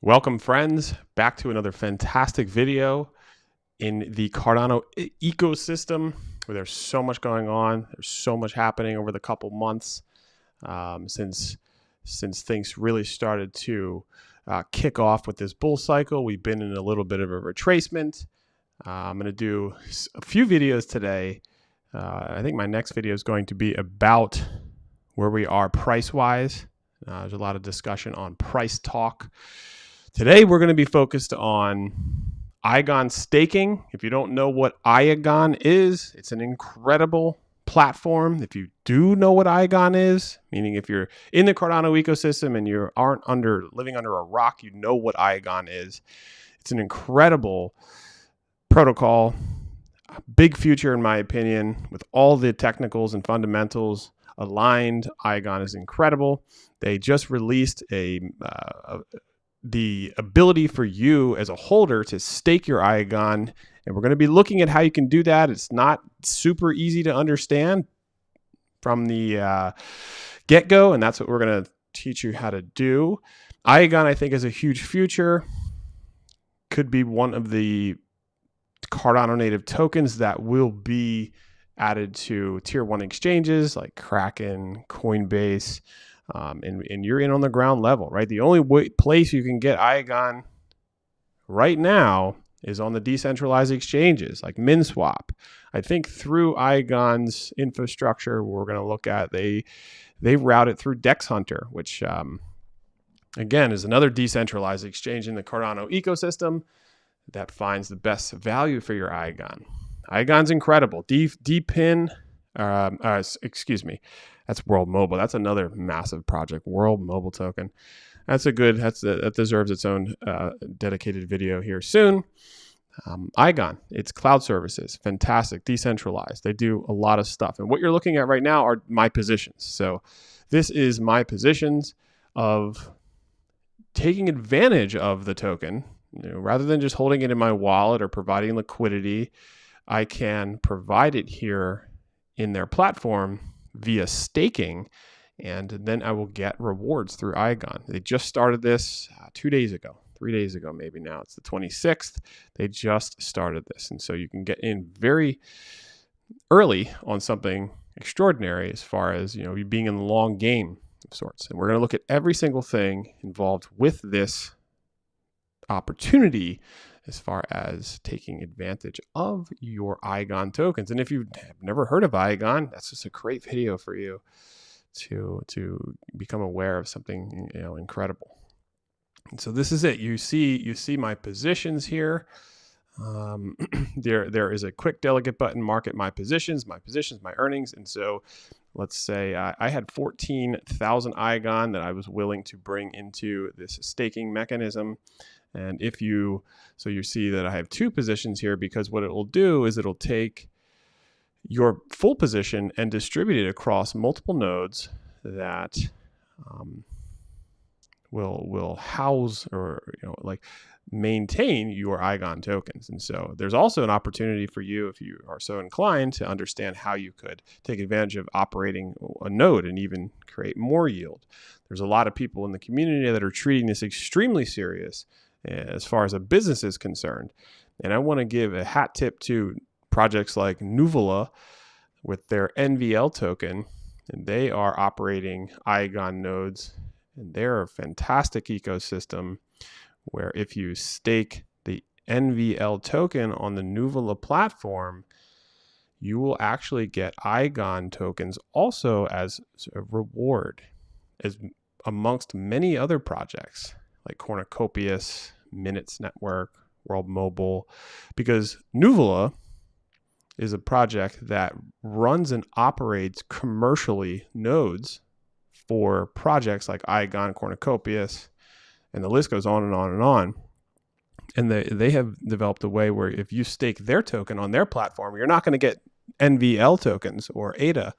Welcome, friends, back to another fantastic video in the Cardano ecosystem, where there's so much going on. There's so much happening over the couple months since things really started to kick off with this bull cycle. We've been in a little bit of a retracement. I'm going to do a few videos today. I think my next video is going to be about where we are price-wise. There's a lot of discussion on price talk. Today, we're going to be focused on Iagon Staking. If you don't know what Iagon is, it's an incredible platform. If you do know what Iagon is, meaning if you're in the Cardano ecosystem and you aren't living under a rock, you know what Iagon is. It's an incredible protocol, a big future in my opinion, with all the technicals and fundamentals aligned. Iagon is incredible. They just released the ability for you as a holder to stake your Iagon. And we're going to be looking at how you can do that. It's not super easy to understand from the get-go, and that's what we're going to teach you how to do. Iagon, I think, is a huge future. Could be one of the Cardano native tokens that will be added to tier 1 exchanges like Kraken, Coinbase, and you're in on the ground level, right? The only place you can get Iagon right now is on the decentralized exchanges like MinSwap. I think through Iagon's infrastructure, we're going to look at, they route it through Dex Hunter, which again is another decentralized exchange in the Cardano ecosystem that finds the best value for your Iagon. Iagon's incredible. DPIN, that's World Mobile. That's another massive project, World Mobile Token. That deserves its own dedicated video here soon. Iagon, it's cloud services, fantastic, decentralized. They do a lot of stuff. And what you're looking at right now are my positions. So this is my positions of taking advantage of the token. Rather than just holding it in my wallet or providing liquidity, I can provide it here in their platform via staking, and then I will get rewards through Iagon. They just started this 3 days ago, maybe now. It's the 26th. They just started this. And so you can get in very early on something extraordinary as far as, you being in the long game of sorts. And we're going to look at every single thing involved with this opportunity as far as taking advantage of your Iagon tokens. And if you have never heard of Iagon, that's just a great video for you to become aware of something incredible. And so this is it. You see my positions here. There is a quick delegate button, market my positions, my earnings. And so let's say I had 14,000 Iagon that I was willing to bring into this staking mechanism. And you see that I have two positions here, because what it will do is it'll take your full position and distribute it across multiple nodes that will house or maintain your Iagon tokens. And so there's also an opportunity for you, if you are so inclined, to understand how you could take advantage of operating a node and even create more yield. There's a lot of people in the community that are treating this extremely serious as far as a business is concerned. And I want to give a hat tip to projects like Nuvola with their NVL token. And they are operating Iagon nodes. And they're a fantastic ecosystem where if you stake the NVL token on the Nuvola platform, you will actually get Iagon tokens also as a reward, as amongst many other projects like Cornucopias, Minutes Network, World Mobile, because Nuvola is a project that runs and operates commercially nodes for projects like Iagon, Cornucopias, and the list goes on and on and on. And they have developed a way where if you stake their token on their platform, you're not going to get NVL tokens or ADA.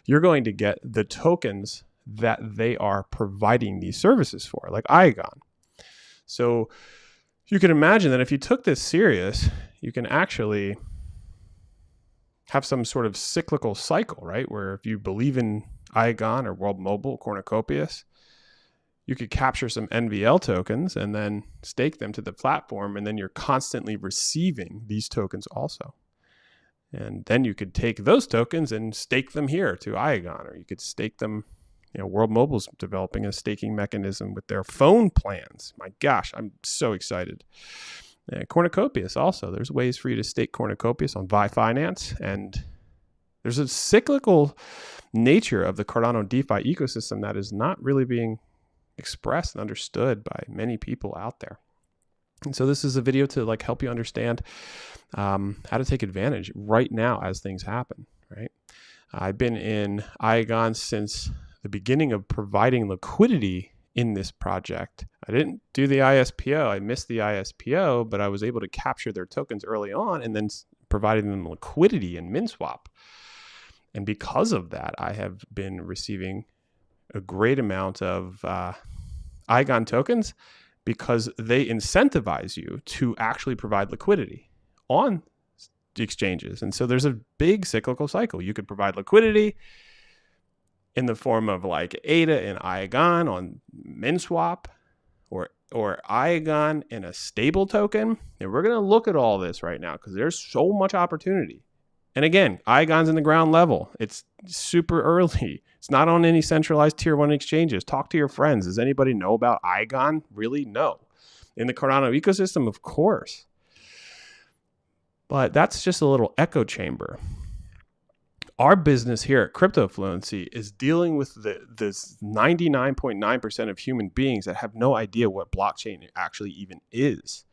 You're going to get the tokens that they are providing these services for, like Iagon. So you can imagine that if you took this serious, you can actually have some sort of cyclical cycle, right? Where if you believe in Iagon or World Mobile, Cornucopias, You could capture some NVL tokens and then stake them to the platform, and then you're constantly receiving these tokens also. And then you could take those tokens and stake them here to Iagon, or you could stake them. World Mobile's developing a staking mechanism with their phone plans. My gosh, I'm so excited. Cornucopias also. There's ways for you to stake Cornucopias on Vi Finance, and there's a cyclical nature of the Cardano DeFi ecosystem that is not really being expressed and understood by many people out there. And so this is a video to help you understand how to take advantage right now as things happen, right? I've been in Iagon since the beginning of providing liquidity in this project. I didn't do the ISPO. I missed the ISPO, but I was able to capture their tokens early on and then providing them liquidity in MinSwap. And because of that, I have been receiving a great amount of Iagon tokens because they incentivize you to actually provide liquidity on the exchanges. And so there's a big cyclical cycle. You could provide liquidity in the form of ADA and Iagon on MinSwap, or Iagon in a stable token. And we're going to look at all this right now because there's so much opportunity. And again, Iagon's in the ground level. It's super early. It's not on any centralized tier 1 exchanges. Talk to your friends. Does anybody know about Iagon? Really? No. In the Cardano ecosystem, of course. But that's just a little echo chamber. Our business here at Crypto Fluency is dealing with this 99.9% of human beings that have no idea what blockchain actually even is.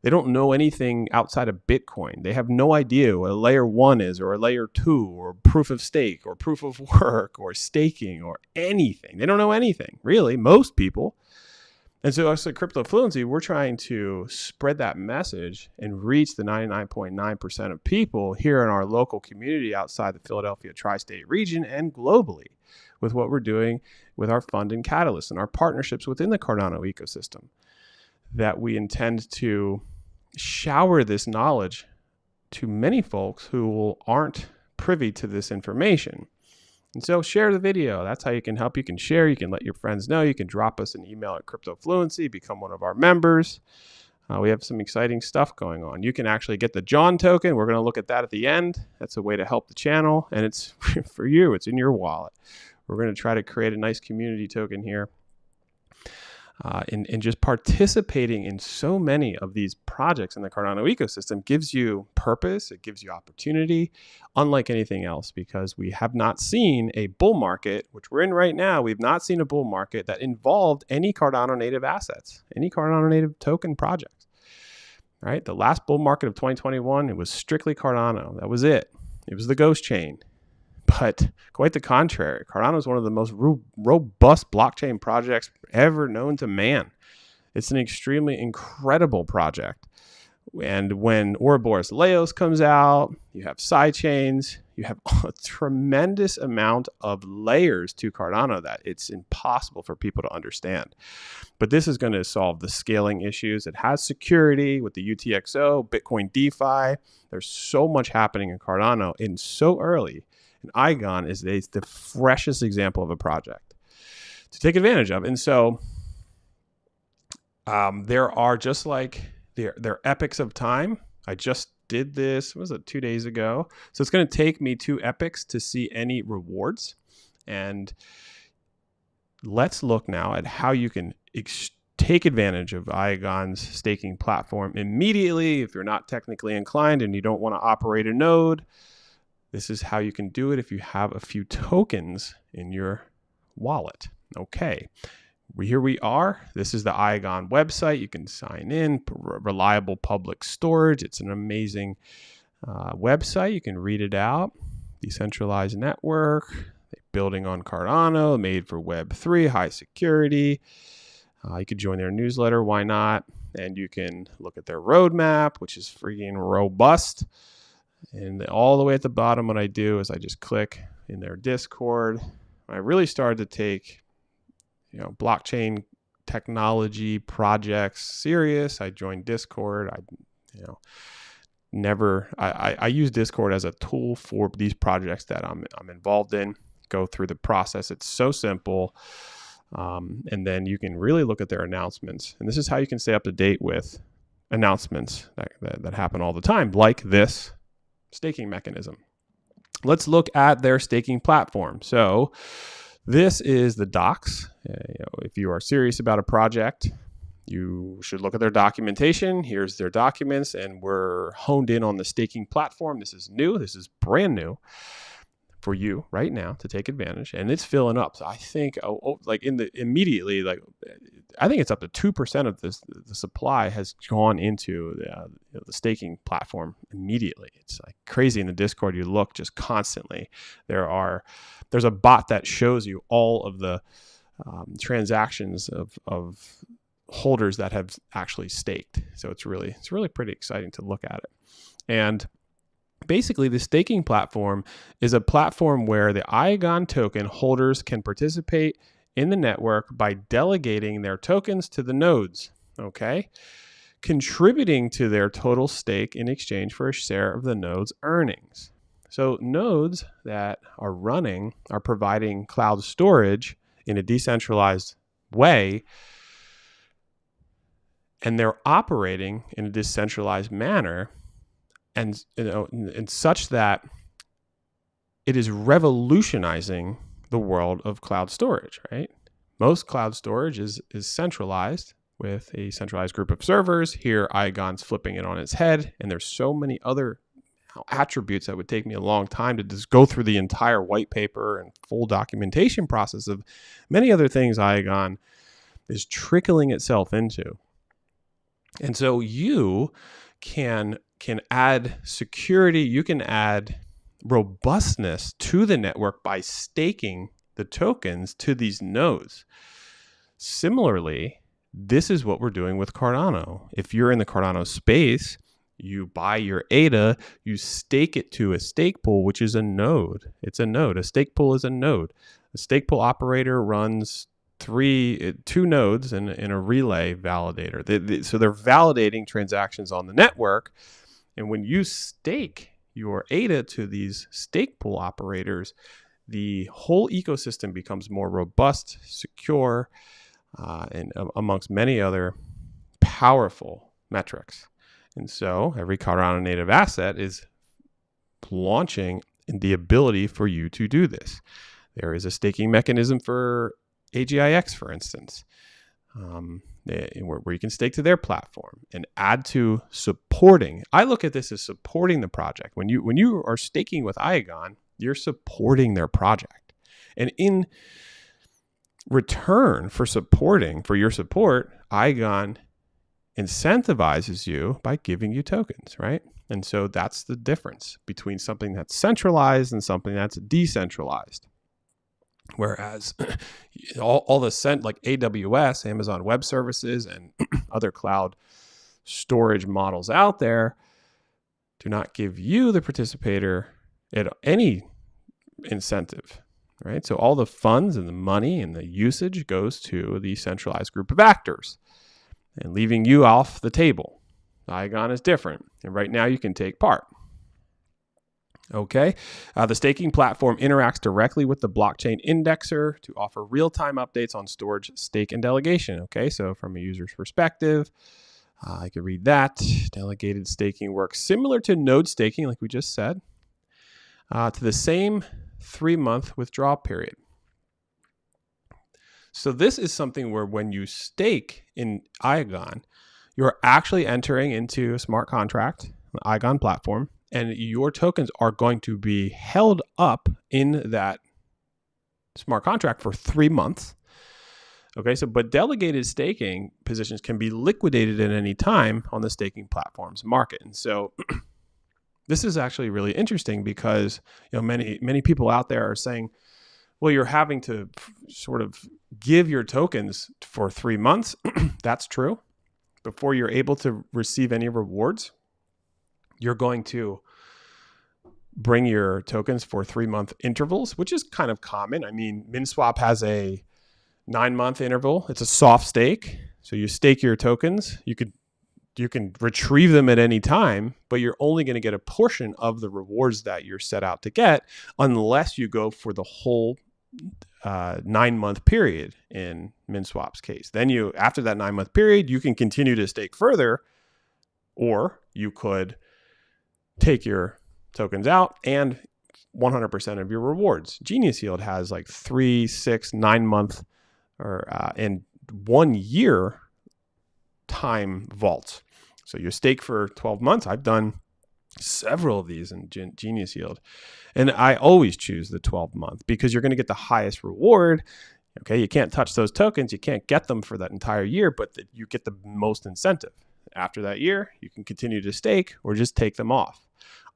They don't know anything outside of Bitcoin. They have no idea what a layer 1 is, or a layer 2, or proof of stake, or proof of work, or staking, or anything. They don't know anything, really, most people. And so us at Crypto Fluency, we're trying to spread that message and reach the 99.9% of people here in our local community outside the Philadelphia tri-state region and globally with what we're doing with our fund and Catalyst and our partnerships within the Cardano ecosystem, that we intend to shower this knowledge to many folks who aren't privy to this information. And so share the video. That's how you can help. You can share. You can let your friends know. You can drop us an email at Crypto Fluency, become one of our members. We have some exciting stuff going on. You can actually get the John token. We're going to look at that at the end. That's a way to help the channel, and it's for you. It's in your wallet. We're going to try to create a nice community token here. And just participating in so many of these projects in the Cardano ecosystem gives you purpose. It gives you opportunity, unlike anything else, because we have not seen a bull market, which we're in right now. We've not seen a bull market that involved any Cardano native assets, any Cardano native token projects, right? The last bull market of 2021, it was strictly Cardano. That was it. It was the ghost chain. But quite the contrary, Cardano is one of the most robust blockchain projects ever known to man. It's an extremely incredible project. And when Ouroboros Laos comes out, you have sidechains, you have a tremendous amount of layers to Cardano that it's impossible for people to understand. But this is going to solve the scaling issues. It has security with the UTXO, Bitcoin DeFi. There's so much happening in Cardano and so early. And Iagon is the freshest example of a project to take advantage of. And so there are just they're epics of time. I just did this, what was it, 2 days ago? So it's going to take me 2 epics to see any rewards. And let's look now at how you can take advantage of Iagon's staking platform immediately. If you're not technically inclined and you don't want to operate a node, this is how you can do it if you have a few tokens in your wallet. Okay, here we are. This is the Iagon website. You can sign in, reliable public storage. It's an amazing website. You can read it out. Decentralized network, building on Cardano, made for Web3, high security. You could join their newsletter. Why not? And you can look at their roadmap, which is freaking robust. And all the way at the bottom, what I do is I just click in their Discord. I really started to take, blockchain technology projects serious. I joined Discord. I use Discord as a tool for these projects that I'm involved in. Go through the process. It's so simple. And then you can really look at their announcements. And this is how you can stay up to date with announcements that happen all the time, like this staking mechanism. Let's look at their staking platform. So this is the docs. If you are serious about a project, you should look at their documentation. Here's their documents, and we're honed in on the staking platform. This is new. This is brand new for you right now to take advantage, and it's filling up. So I think, immediately, I think it's up to 2% of the supply has gone into the staking platform immediately. It's like crazy in the Discord. You look just constantly. There's a bot that shows you all of the transactions of holders that have actually staked. So it's really pretty exciting to look at it. And basically, the staking platform is a platform where the Iagon token holders can participate in the network by delegating their tokens to the nodes, okay? Contributing to their total stake in exchange for a share of the node's earnings. So nodes that are providing cloud storage in a decentralized way, and they're operating in a decentralized manner, and such that it is revolutionizing the world of cloud storage, right? Most cloud storage is centralized with a centralized group of servers. Here, Iagon's flipping it on its head, and there's so many other attributes that would take me a long time to just go through the entire white paper and full documentation process of many other things Iagon is trickling itself into. And so you can add security, you can add robustness to the network by staking the tokens to these nodes. Similarly, this is what we're doing with Cardano. If you're in the Cardano space, you buy your ADA, you stake it to a stake pool, which is a node. It's a node. A stake pool is a node. A stake pool operator runs two nodes in a relay validator. So they're validating transactions on the network. And when you stake your ADA to these stake pool operators, the whole ecosystem becomes more robust, secure, and amongst many other powerful metrics. And so every Cardano native asset is launching the ability for you to do this. There is a staking mechanism for AGIX, for instance, where you can stake to their platform and add to supporting. I look at this as supporting the project. When you are staking with Iagon, you're supporting their project. And in return for your support, Iagon incentivizes you by giving you tokens, right? And so that's the difference between something that's centralized and something that's decentralized. Whereas all the like AWS, Amazon Web Services, and other cloud storage models out there do not give you, the participator, any incentive, right? So all the funds and the money and the usage goes to the centralized group of actors and leaving you off the table. Iagon is different, and right now you can take part. Okay, the staking platform interacts directly with the blockchain indexer to offer real-time updates on storage, stake, and delegation. Okay, so from a user's perspective, I could read that. Delegated staking works similar to node staking, like we just said, to the same 3-month withdrawal period. So this is something where when you stake in Iagon, you're actually entering into a smart contract, the Iagon platform, and your tokens are going to be held up in that smart contract for 3 months. Okay, but delegated staking positions can be liquidated at any time on the staking platform's market. And so this is actually really interesting because many people out there are saying, well, you're having to sort of give your tokens for 3 months. That's true. Before you're able to receive any rewards, you're going to bring your tokens for 3-month intervals, which is kind of common. I mean, MinSwap has a 9-month interval. It's a soft stake. So you stake your tokens. You can retrieve them at any time, but you're only going to get a portion of the rewards that you're set out to get unless you go for the whole 9-month period in MinSwap's case. Then after that 9-month period, you can continue to stake further, or you could take your tokens out and 100% of your rewards. Genius Yield has like 3, 6, 9-month or and 1 year time vaults. So you stake for 12 months. I've done several of these in Genius Yield. And I always choose the 12-month because you're going to get the highest reward. Okay, you can't touch those tokens. You can't get them for that entire year, but you get the most incentive. After that year, you can continue to stake or just take them off.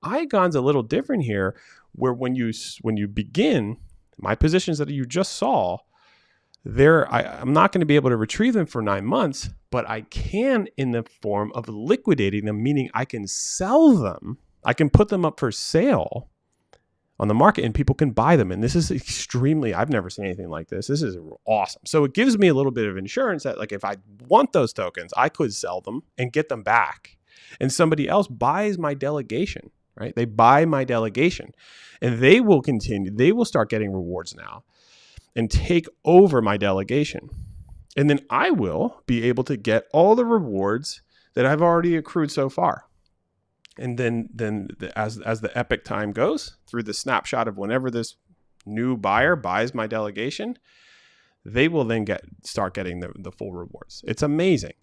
Iagon's a little different here, where when you begin, my positions that you just saw, I'm not going to be able to retrieve them for 9 months, but I can in the form of liquidating them, meaning I can sell them. I can put them up for sale on the market and people can buy them. And this is I've never seen anything like this. This is awesome. So it gives me a little bit of insurance that like if I want those tokens, I could sell them and get them back. And somebody else buys my delegation, right? They buy my delegation and they will start getting rewards now and take over my delegation. And then I will be able to get all the rewards that I've already accrued so far. And then as the epic time goes through the snapshot of whenever this new buyer buys my delegation, they will then start getting the full rewards. It's amazing.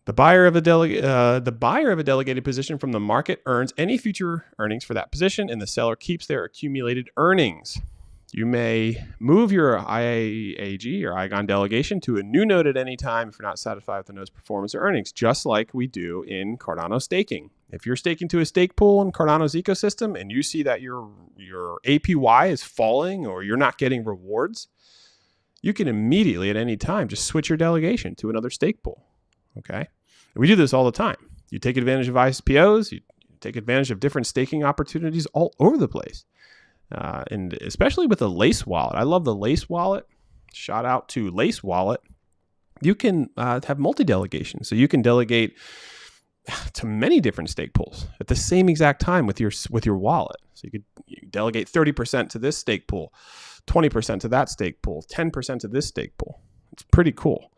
The buyer of a delegated position from the market earns any future earnings for that position, and the seller keeps their accumulated earnings. You may move your IAG or Iagon delegation to a new node at any time if you're not satisfied with the node's performance or earnings, just like we do in Cardano staking. If you're staking to a stake pool in Cardano's ecosystem and you see that your APY is falling or you're not getting rewards, you can immediately at any time just switch your delegation to another stake pool. Okay? And we do this all the time. You take advantage of ISPOs, you take advantage of different staking opportunities all over the place. And especially with the Lace wallet. I love the Lace wallet. Shout out to Lace wallet. You can have multi-delegation. So you can delegate to many different stake pools at the same exact time with your wallet. So you delegate 30% to this stake pool, 20% to that stake pool, 10% to this stake pool. It's pretty cool.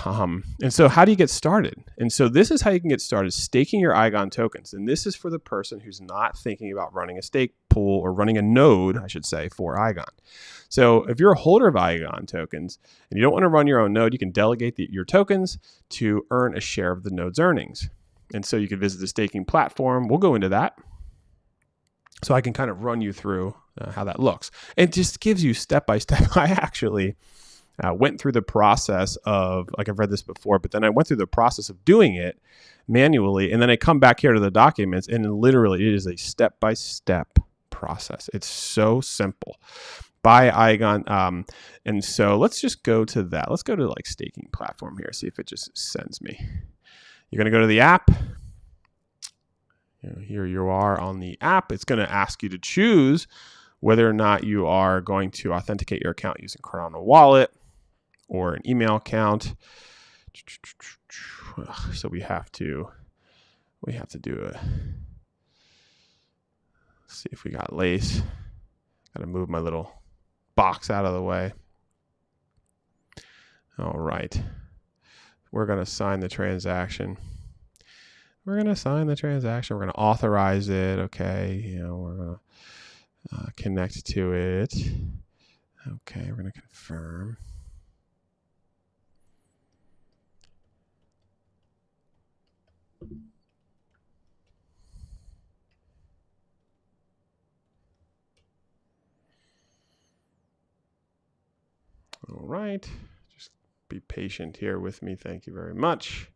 And so how do you get started? And so this is how you can get started, staking your Iagon tokens. And this is for the person who's not thinking about running a stake pool or running a node, I should say, for Iagon. So if you're a holder of Iagon tokens and you don't want to run your own node, you can delegate your tokens to earn a share of the node's earnings. And so you can visit the staking platform. We'll go into that. So I can kind of run you through how that looks. It just gives you step by step. I actually went through the process of, like I've read this before, but then I went through the process of doing it manually. And then I come back here to the documents and literally it is a step-by-step process. It's so simple by Iagon. And so let's just go to that. Let's go to like staking platform here. See if it just sends me. You're going to go to the app. Here you are on the app. It's going to ask you to choose whether or not you are going to authenticate your account using Cardano wallet or an email account. So we have to do it. Let's see if we got Lace. Got to move my little box out of the way. All right. We're going to sign the transaction. We're going to authorize it. Okay. We're going to connect to it. Okay. We're going to confirm. All right. Just be patient here with me. Thank you very much.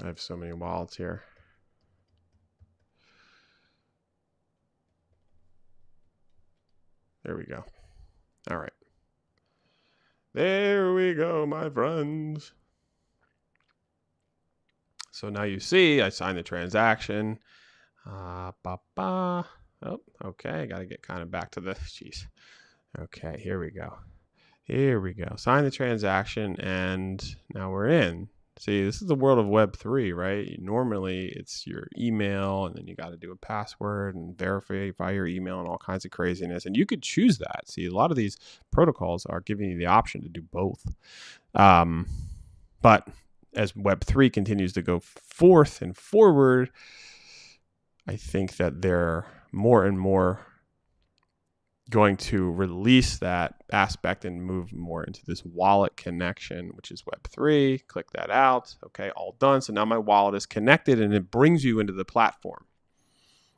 I have so many wallets here. There we go. All right. There we go, my friends. So now you see I signed the transaction. Oh, okay. I got to get kind of back to this. Jeez. Okay, here we go. Here we go. Sign the transaction, and now we're in. See, this is the world of Web3, right? Normally, it's your email, and then you got to do a password and verify your email and all kinds of craziness. And you could choose that. See, a lot of these protocols are giving you the option to do both. But as Web3 continues to go forth and forward, I think that they're more and more going to release that aspect and move more into this wallet connection, which is Web3. Click that out. Okay, all done. So now my wallet is connected, and it brings you into the platform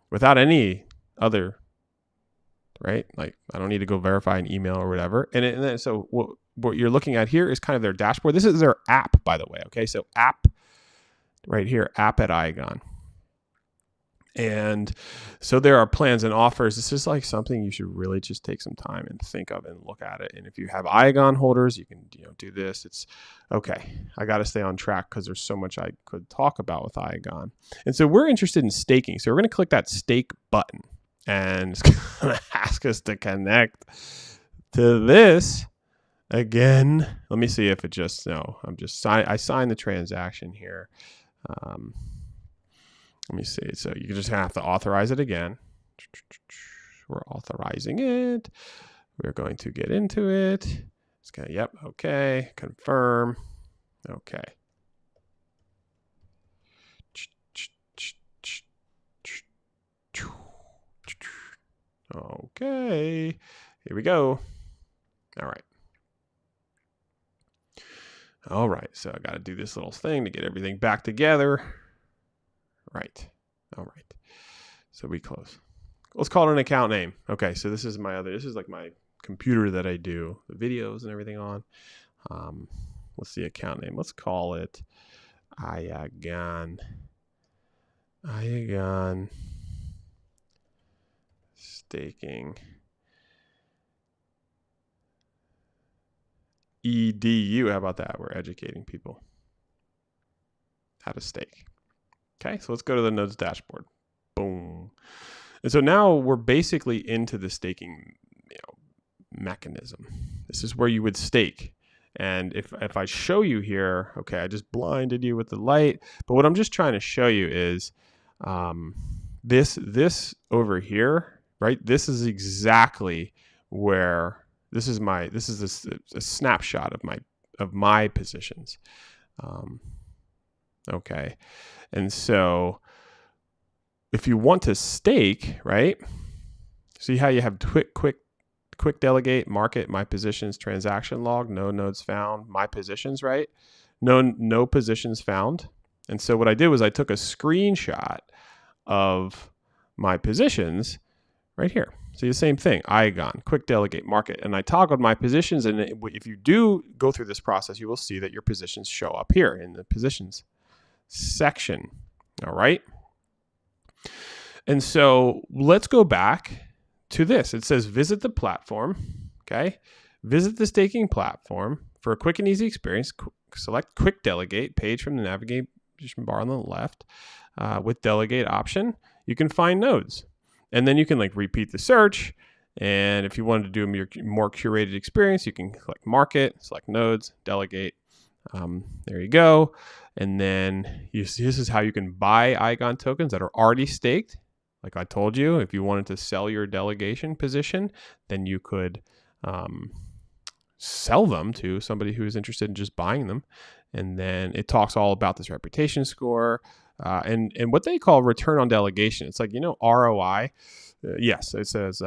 without any other, right? Like, I don't need to go verify an email or whatever. And then, so what you're looking at here is kind of their dashboard. This is their app, by the way. Okay, so app right here, app at Iagon. And so there are plans and offers. This is like something you should really just take some time and think of and look at it. And if you have Iagon holders, you can do this. It's okay. I got to stay on track because there's so much I could talk about with Iagon. And so we're interested in staking. So we're going to click that stake button, and it's going to ask us to connect to this again. Let me see if it just I signed the transaction here. Let me see. So you just have to authorize it again. We're authorizing it. We're going to get into it. It's going to, yep. Okay. Confirm. Okay. Okay. Here we go. All right. All right. So I got to do this little thing to get everything back together. Right. All right. So we close. Let's call it an account name. Okay. So this is like my computer that I do the videos and everything on. What's the account name? Let's call it Iagon Staking EDU. How about that? We're educating people how to stake. Okay, so let's go to the nodes dashboard. Boom. And so now we're basically into the staking mechanism. This is where you would stake. And if I show you here, okay, I just blinded you with the light. But what I'm just trying to show you is this over here, right? This is exactly where this is a snapshot of my positions. Okay. And so if you want to stake, right? See how you have quick delegate, market, my positions, transaction log, no nodes found, my positions, right? No positions found. And so what I did was I took a screenshot of my positions right here. So the same thing, Iagon, quick delegate, market, and I toggled my positions. And if you do go through this process, you will see that your positions show up here in the positions section. All right. And so let's go back to this. It says visit the platform. Okay. Visit the staking platform for a quick and easy experience. Select quick delegate page from the navigation bar on the left. With delegate option, you can find nodes. And then you can repeat the search. And if you wanted to do a more curated experience, you can click market, select nodes, delegate. There you go. And then this is how you can buy Iagon tokens that are already staked. Like I told you, if you wanted to sell your delegation position, then you could sell them to somebody who is interested in just buying them. And then it talks all about this reputation score and what they call return on delegation. It's like, ROI. Yes, it says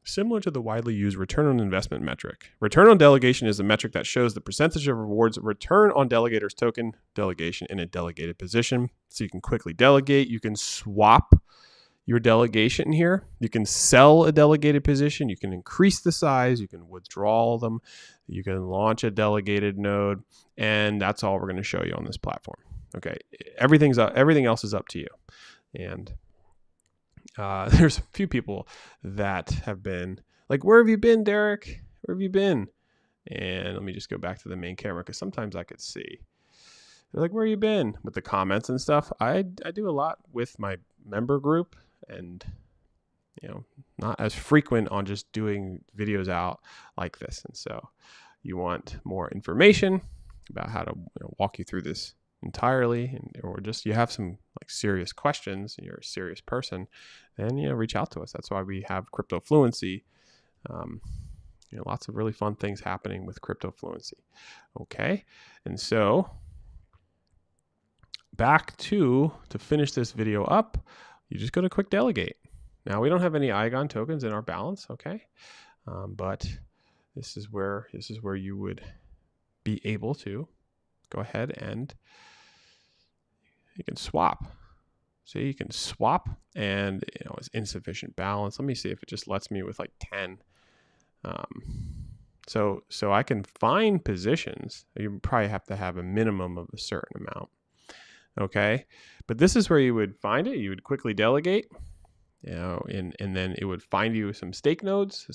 similar to the widely used return on investment metric. Return on delegation is a metric that shows the percentage of rewards return on delegator's token delegation in a delegated position. So you can quickly delegate. You can swap your delegation here. You can sell a delegated position. You can increase the size. You can withdraw them. You can launch a delegated node. And that's all we're going to show you on this platform. Okay. Everything else is up to you. And there's a few people that have been like, where have you been, Derek? Where have you been? And let me just go back to the main camera because sometimes I could see. They're like, where have you been? With the comments and stuff. I do a lot with my member group, and not as frequent on just doing videos out like this. And so you want more information about how to walk you through this entirely, or just you have some like serious questions, and you're a serious person, then reach out to us. That's why we have Crypto Fluency. Lots of really fun things happening with Crypto Fluency. Okay, and so back to finish this video up, you just go to Quick Delegate. Now we don't have any Iagon tokens in our balance, okay, but this is where you would be able to go ahead and you can swap. So you can swap, and it's insufficient balance. Let me see if it just lets me with like 10. So I can find positions. You probably have to have a minimum of a certain amount. Okay, but this is where you would find it. You would quickly delegate, and then it would find you some stake nodes,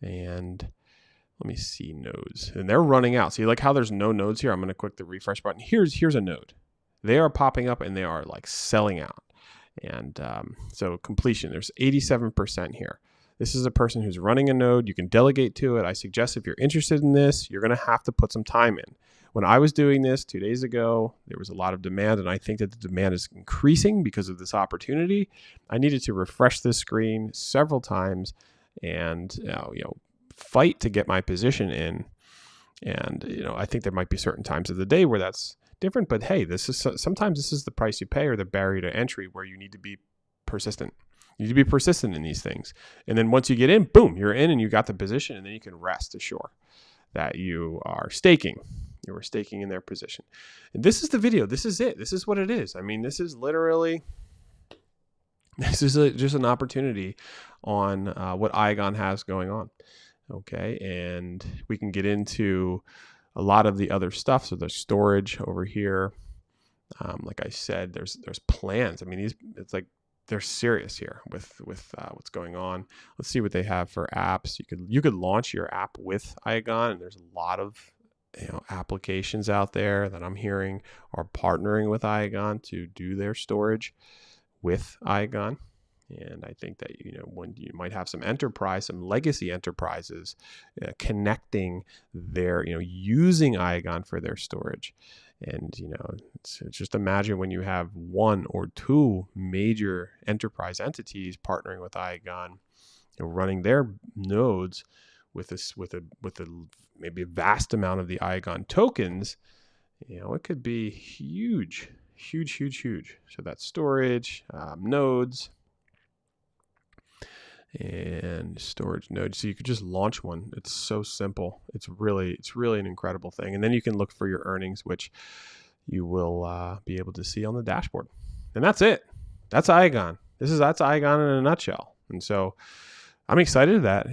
and let me see nodes, and they're running out. See, like how there's no nodes here. I'm going to click the refresh button. Here's a node. They are popping up and they are like selling out. And so completion, there's 87% here. This is a person who's running a node. You can delegate to it. I suggest if you're interested in this, you're going to have to put some time in. When I was doing this 2 days ago, there was a lot of demand, and I think that the demand is increasing because of this opportunity. I needed to refresh this screen several times and fight to get my position in. And I think there might be certain times of the day where that's different, but hey, sometimes this is the price you pay, or the barrier to entry, where you need to be persistent. You need to be persistent in these things. And then once you get in, boom, you're in and you got the position, and then you can rest assured that you are staking. You were staking in their position. And this is the video. This is it. This is what it is. I mean, this is just an opportunity on what Iagon has going on. Okay. And we can get into a lot of the other stuff. So there's storage over here. Like I said, there's plans. I mean, it's like they're serious here with what's going on. Let's see what they have for apps. You could launch your app with Iagon, and there's a lot of applications out there that I'm hearing are partnering with Iagon to do their storage with Iagon. And I think that when you might have some legacy enterprises connecting their using Iagon for their storage. And it's just imagine when you have one or two major enterprise entities partnering with Iagon, running their nodes with maybe a vast amount of the Iagon tokens. It could be huge. So that's storage, nodes, and storage nodes. So you could just launch one. It's so simple. It's really an incredible thing. And then you can look for your earnings, which you will be able to see on the dashboard. And that's it. That's Iagon. That's Iagon in a nutshell. And so I'm excited that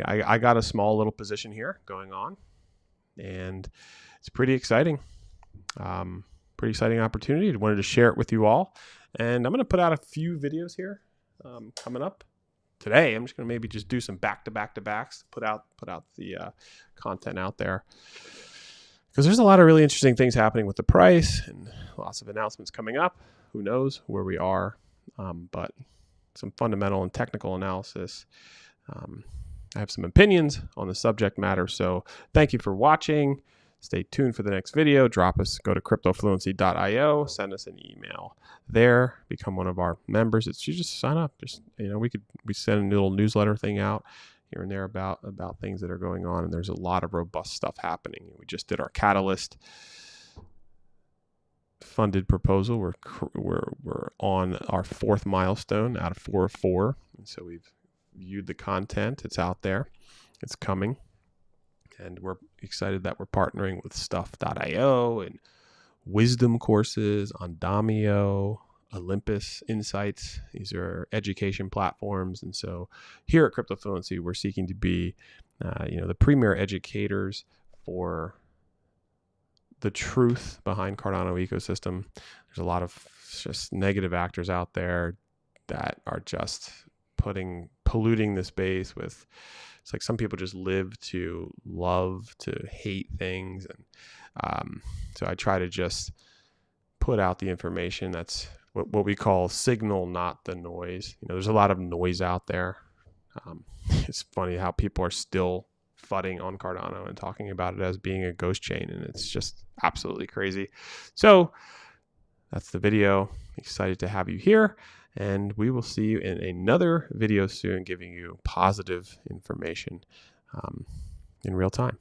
I got a small little position here going on, and it's pretty exciting. Pretty exciting opportunity. I wanted to share it with you all, and I'm going to put out a few videos here coming up. Today, I'm just going to maybe just do some back-to-backs to put out the content out there, because there's a lot of really interesting things happening with the price and lots of announcements coming up. Who knows where we are, but some fundamental and technical analysis. I have some opinions on the subject matter, so thank you for watching. Stay tuned for the next video. Go to cryptofluency.io, send us an email there, become one of our members. You just sign up. We send a little newsletter thing out here and there about things that are going on, and there's a lot of robust stuff happening. We just did our Catalyst funded proposal. We're on our 4th milestone out of 4, and so we've viewed the content. It's out there. It's coming. And we're excited that we're partnering with Stuff.io and Wisdom Courses, Ondamio, Olympus Insights. These are education platforms. And so here at Crypto Fluency, we're seeking to be the premier educators for the truth behind Cardano ecosystem. There's a lot of just negative actors out there that are just polluting the space with. It's like some people just live to love to hate things. And so I try to just put out the information that's what we call signal, not the noise. There's a lot of noise out there. It's funny how people are still fudding on Cardano and talking about it as being a ghost chain, and it's just absolutely crazy. So that's the video. Excited to have you here, and we will see you in another video soon, giving you positive information in real time.